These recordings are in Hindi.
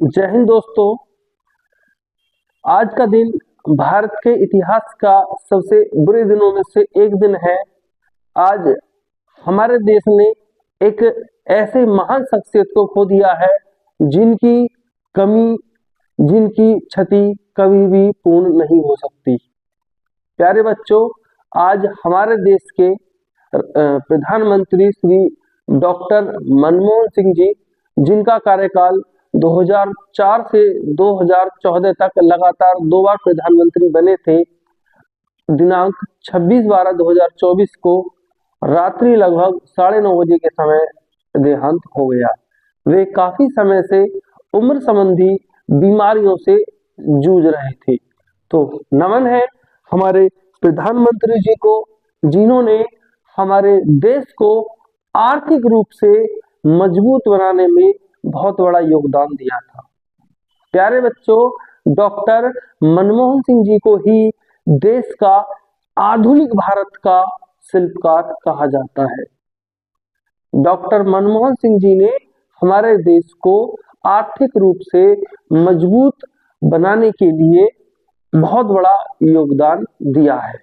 जय हिंद दोस्तों। आज का दिन भारत के इतिहास का सबसे बुरे दिनों में से एक दिन है। आज हमारे देश ने एक ऐसे महान शख्सियत को खो दिया है जिनकी कमी, जिनकी क्षति कभी भी पूर्ण नहीं हो सकती। प्यारे बच्चों, आज हमारे देश के प्रधानमंत्री श्री डॉक्टर मनमोहन सिंह जी, जिनका कार्यकाल 2004 से 2014 तक लगातार 2 बार प्रधानमंत्री बने थे, दिनांक 26/12/2024 को रात्रि लगभग 9:30 बजे के समय देहांत हो गया। वे काफी समय से उम्र संबंधी बीमारियों से जूझ रहे थे। तो नमन है हमारे प्रधानमंत्री जी को, जिन्होंने हमारे देश को आर्थिक रूप से मजबूत बनाने में बहुत बड़ा योगदान दिया था। प्यारे बच्चों, डॉक्टर मनमोहन सिंह जी को ही देश का आधुनिक भारत का शिल्पकार कहा जाता है। डॉक्टर मनमोहन सिंह जी ने हमारे देश को आर्थिक रूप से मजबूत बनाने के लिए बहुत बड़ा योगदान दिया है।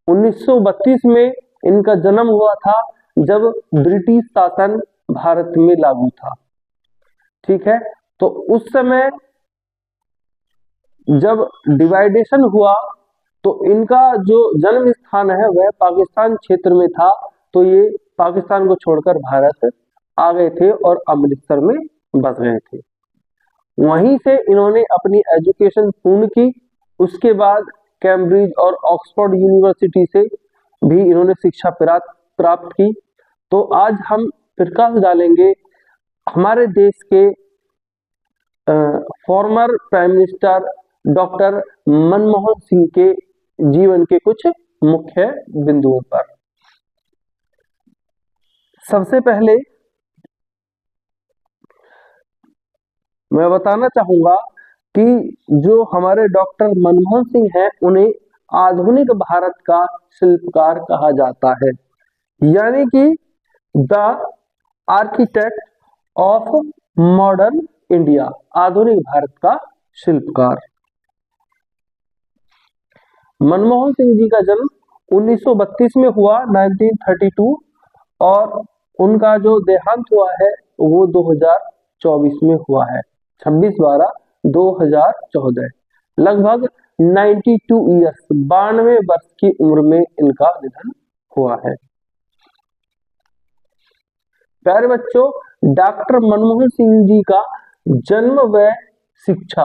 1932 में इनका जन्म हुआ था, जब ब्रिटिश शासन भारत में लागू था। ठीक है, तो उस समय जब डिवाइडेशन हुआ तो इनका जो जन्म स्थान है वह पाकिस्तान क्षेत्र में था, तो ये पाकिस्तान को छोड़कर भारत आ गए थे और अमृतसर में बस गए थे। वहीं से इन्होंने अपनी एजुकेशन पूर्ण की। उसके बाद कैम्ब्रिज और ऑक्सफोर्ड यूनिवर्सिटी से भी इन्होंने शिक्षा प्राप्त की। तो आज हम प्रकाश डालेंगे हमारे देश के former prime minister doctor Manmohan Singh के जीवन के कुछ मुख्य बिंदुओं पर। सबसे पहले मैं बताना चाहूंगा कि जो हमारे डॉक्टर मनमोहन सिंह हैं, उन्हें आधुनिक भारत का शिल्पकार कहा जाता है, यानी कि the architect of modern India, आधुनिक भारत का शिल्पकार। मनमोहन सिंह जी का जन्म 1932 में हुआ, 1932, और उनका जो देहांत हुआ है वो 2024 में हुआ है, 26/12/2014। लगभग 92 ईयर्स, 92 वर्ष की उम्र में इनका निधन हुआ है। प्यारे बच्चों, डॉक्टर मनमोहन सिंह जी का जन्म व शिक्षा।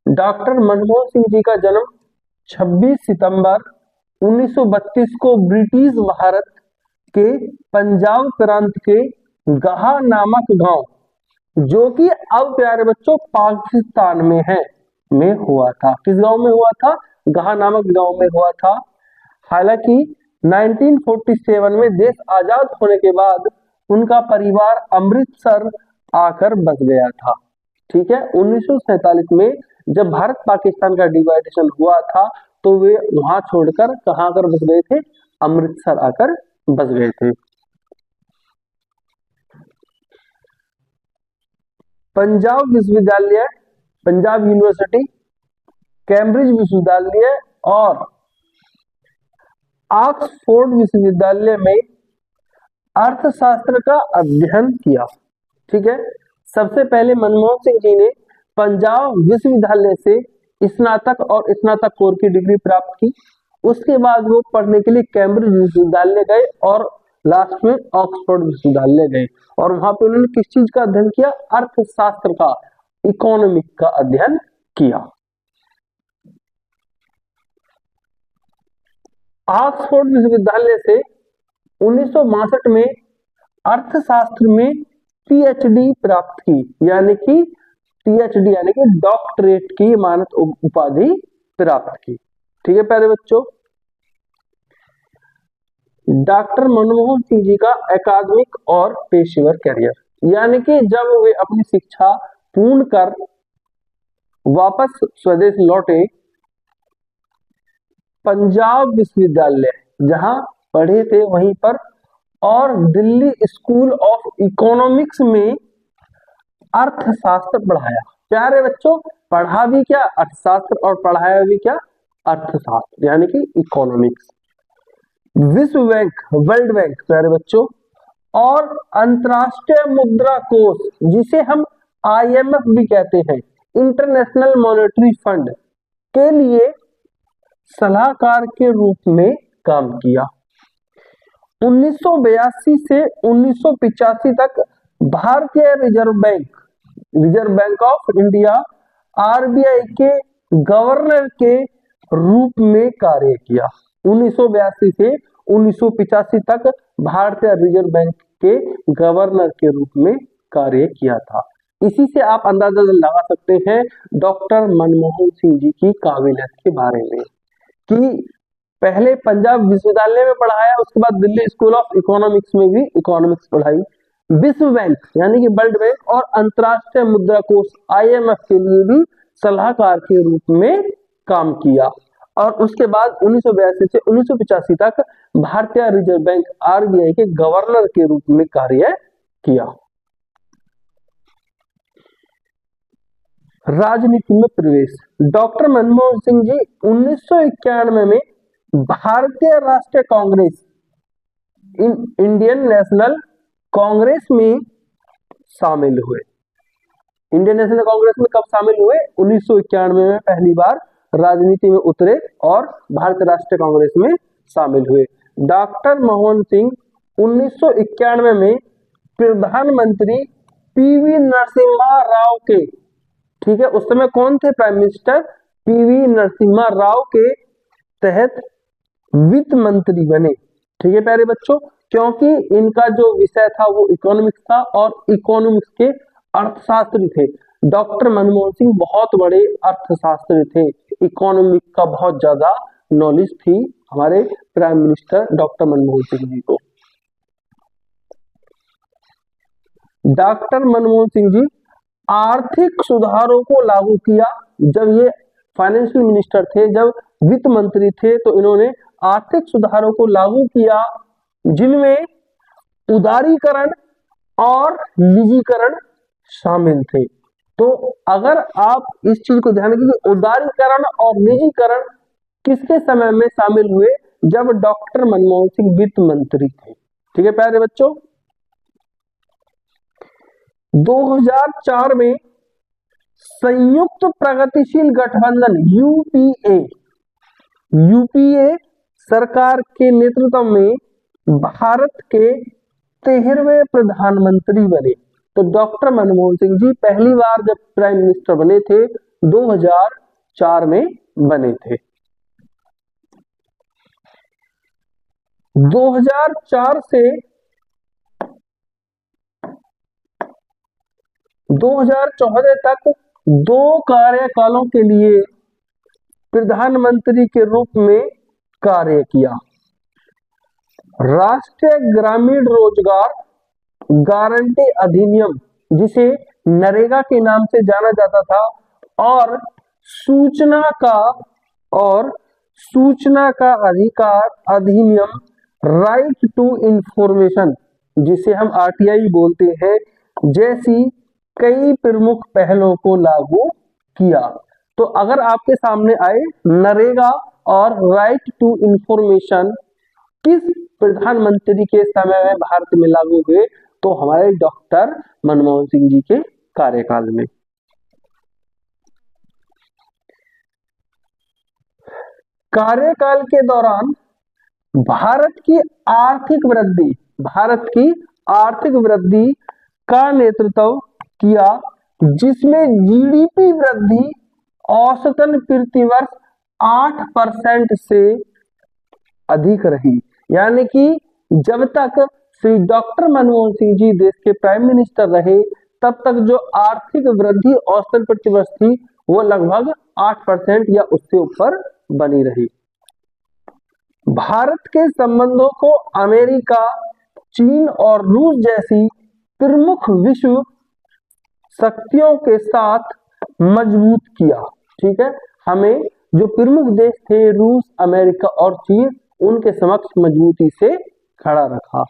डॉक्टर मनमोहन सिंह जी का जन्म 26 सितंबर 1932 को ब्रिटिश भारत के पंजाब प्रांत के गहा नामक गांव, जो कि अब प्यारे बच्चों पाकिस्तान में है, में हुआ था। किस गांव में हुआ था? गहा नामक गांव में हुआ था। हालांकि 1947 में देश आजाद होने के बाद उनका परिवार अमृतसर आकर बस गया था। ठीक है, 1947 में जब भारत पाकिस्तान का डिवाइडेशन हुआ था तो वे वहां छोड़कर कहां आकर बस गए थे? अमृतसर आकर बस गए थे। पंजाब विश्वविद्यालय, पंजाब यूनिवर्सिटी, कैम्ब्रिज विश्वविद्यालय और ऑक्सफोर्ड विश्वविद्यालय में अर्थशास्त्र का अध्ययन किया। ठीक है, सबसे पहले मनमोहन सिंह जी ने पंजाब विश्वविद्यालय से स्नातक और स्नातकोत्तर की डिग्री प्राप्त की। उसके बाद वो पढ़ने के लिए कैम्ब्रिज विश्वविद्यालय गए और लास्ट में ऑक्सफोर्ड विश्वविद्यालय गए, और वहां पे उन्होंने किस चीज का अध्ययन किया? अर्थशास्त्र का, इकोनॉमिक का अध्ययन किया। ऑक्सफोर्ड विश्वविद्यालय से 1962 में अर्थशास्त्र में पीएचडी प्राप्त की, यानी कि पीएचडी यानी कि डॉक्टरेट की मानद उपाधि प्राप्त की। ठीक है प्यारे बच्चों, डॉक्टर मनमोहन सिंह जी का एकेडमिक और पेशेवर करियर, यानी कि जब वे अपनी शिक्षा पूर्ण कर वापस स्वदेश लौटे, पंजाब विश्वविद्यालय जहां पढ़े थे वहीं पर और दिल्ली स्कूल ऑफ इकोनॉमिक्स में अर्थशास्त्र पढ़ाया। प्यारे बच्चों, पढ़ा भी क्या? अर्थशास्त्र, और पढ़ाया भी क्या? अर्थशास्त्र, यानी कि इकोनॉमिक्स। विश्व बैंक, वर्ल्ड बैंक प्यारे बच्चों, और अंतरराष्ट्रीय मुद्रा कोष, जिसे हम IMF भी कहते हैं, इंटरनेशनल मॉनेटरी फंड, के लिए सलाहकार के रूप में काम किया। 1982 से 1985 तक भारतीय reserve bank of India RBI के गवर्नर के रूप में कार्य किया। 1982 से 1985 तक भारतीय रिजर्व बैंक के गवर्नर के रूप में कार्य किया था। इसी से आप अंदाजा लगा सकते हैं डॉक्टर मनमोहन सिंह जी की काबिलियत के बारे में, कि पहले पंजाब विश्वविद्यालय में पढ़ाया, उसके बाद दिल्ली स्कूल ऑफ इकोनॉमिक्स में भी इकोनॉमिक्स पढ़ाई। विश्व बैंक यानी कि वर्ल्ड बैंक और अंतरराष्ट्रीय मुद्रा कोष IMF के लिए भी सलाहकार के रूप में काम किया। और उसके बाद 1982 से 1985 तक भारतीय रिजर्व बैंक RBI के गवर्नर के रूप में कार्य किया। राजनीति में प्रवेश, डॉक्टर मनमोहन सिंह जी 1991 में भारतीय राष्ट्रीय कांग्रेस, इंडियन नेशनल कांग्रेस में शामिल हुए। इंडियन नेशनल कांग्रेस में कब शामिल हुए? 1991 में पहली बार राजनीति में उतरे और भारतीय राष्ट्रीय कांग्रेस में शामिल हुए। डॉक्टर मनमोहन सिंह 1991 में प्रधानमंत्री PV नरसिम्हा राव के, ठीक है, उस समय कौन थे prime minister? PV Narasimha Rao के तहत वित्त मंत्री बने। ठीक है प्यारे बच्चों, क्योंकि इनका जो विषय था वो इकोनॉमिक्स था और इकोनॉमिक्स के अर्थशास्त्री थे। डॉक्टर मनमोहन सिंह बहुत बड़े अर्थशास्त्री थे, इकोनॉमिक्स का बहुत ज्यादा नॉलेज थी हमारे prime minister doctor Manmohan Singh ji को। डॉक्टर मनमोहन सिंह जी आर्थिक सुधारों को लागू किया। जब ये फाइनेंशियल मिनिस्टर थे, जब वित्त मंत्री थे, तो इन्होंने आर्थिक सुधारों को लागू किया, जिनमें उदारीकरण और निजीकरण शामिल थे। तो अगर आप इस चीज को ध्यान रखिए कि उदारीकरण और निजीकरण किसके समय में शामिल हुए? जब डॉक्टर मनमोहन सिंह वित्त मंत्री थे। ठीक है प्यारे बच्चों, 2004 में संयुक्त प्रगतिशील गठबंधन यूपीए सरकार के नेतृत्व में भारत के 13वें प्रधानमंत्री बने। तो डॉक्टर मनमोहन सिंह जी पहली बार जब प्राइम मिनिस्टर बने थे 2004 में बने थे। 2004 से 2014 तक 2 कार्यकालों के लिए प्रधानमंत्री के रूप में कार्य किया। राष्ट्रीय ग्रामीण रोजगार गारंटी अधिनियम, जिसे नरेगा के नाम से जाना जाता था, और सूचना का अधिकार अधिनियम, राइट टू इंफॉर्मेशन, जिसे हम RTI बोलते हैं, जैसी कई प्रमुख पहलों को लागू किया। तो अगर आपके सामने आए नरेगा और राइट टू इंफॉर्मेशन किस प्रधानमंत्री के समय में भारत में लागू हुए, तो हमारे डॉक्टर मनमोहन सिंह जी के कार्यकाल में। कार्यकाल के दौरान भारत की आर्थिक वृद्धि का नेतृत्व किया, जिसमें GDP वृद्धि औसतन प्रतिवर्ष 8% से अधिक रही। यानी कि जब तक श्री डॉक्टर मनमोहन सिंह जी देश के प्राइम मिनिस्टर रहे, तब तक जो आर्थिक वृद्धि औसतन प्रतिवर्ष थी वो लगभग 8% या उससे ऊपर बनी रही। भारत के संबंधों को अमेरिका, चीन और रूस जैसी प्रमुख विश्व शक्तियों के साथ मजबूत किया। ठीक है, हमें जो प्रमुख देश थे रूस, अमेरिका और चीन, उनके समक्ष मजबूती से खड़ा रखा।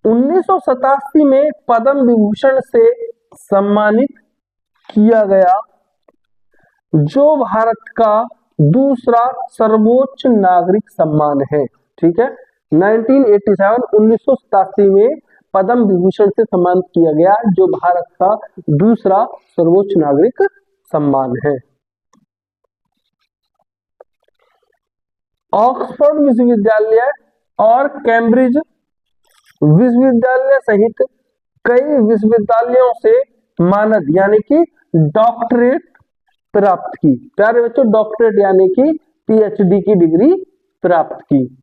1987 में पद्म विभूषण से सम्मानित किया गया, जो भारत का दूसरा सर्वोच्च नागरिक सम्मान है। ठीक है, 1987 में पद्म विभूषण से सम्मानित किया गया, जो भारत का दूसरा सर्वोच्च नागरिक सम्मान है। ऑक्सफोर्ड विश्वविद्यालय और कैम्ब्रिज विश्वविद्यालय सहित कई विश्वविद्यालयों से मानद यानी कि डॉक्टरेट प्राप्त की। प्यारे बच्चों, डॉक्टरेट यानी कि पीएचडी की डिग्री प्राप्त की।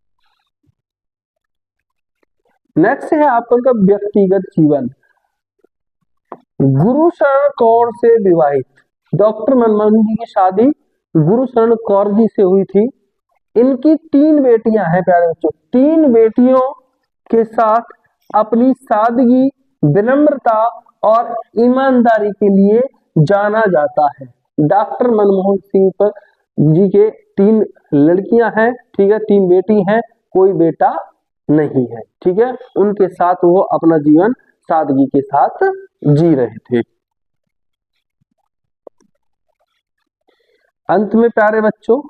नेक्स्ट है आपका व्यक्तिगत जीवन। गुरुशरण कौर से विवाहित। डॉक्टर मनमोहन जी की शादी गुरुशरण कौर जी से हुई थी। इनकी 3 बेटियां हैं प्यारे बच्चों। 3 बेटियों के साथ अपनी सादगी, विनम्रता और ईमानदारी के लिए जाना जाता है। डॉक्टर मनमोहन सिंह पर जी के 3 लड़कियां हैं, ठीक है, 3 बेटी हैं, कोई बेटा नहीं है। ठीक है, उनके साथ वो अपना जीवन सादगी के साथ जी रहे थे। अंत में प्यारे बच्चों,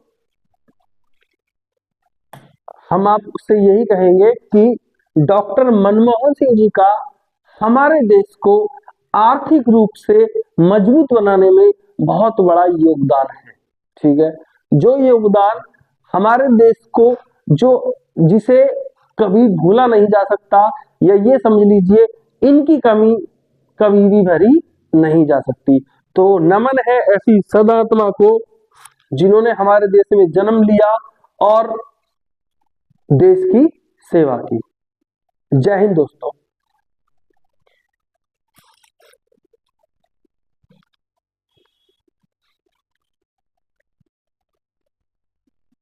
हम आपसे यही कहेंगे कि डॉक्टर मनमोहन सिंह जी का हमारे देश को आर्थिक रूप से मजबूत बनाने में बहुत बड़ा योगदान है। ठीक है, जो योगदान हमारे देश को जिसे कभी भूला नहीं जा सकता, या ये समझ लीजिए इनकी कमी कभी भी भरी नहीं जा सकती। तो नमन है ऐसी सदात्मा को जिन्होंने हमारे देश में जन्म लिया और देश की सेवा की। जय हिंद दोस्तों।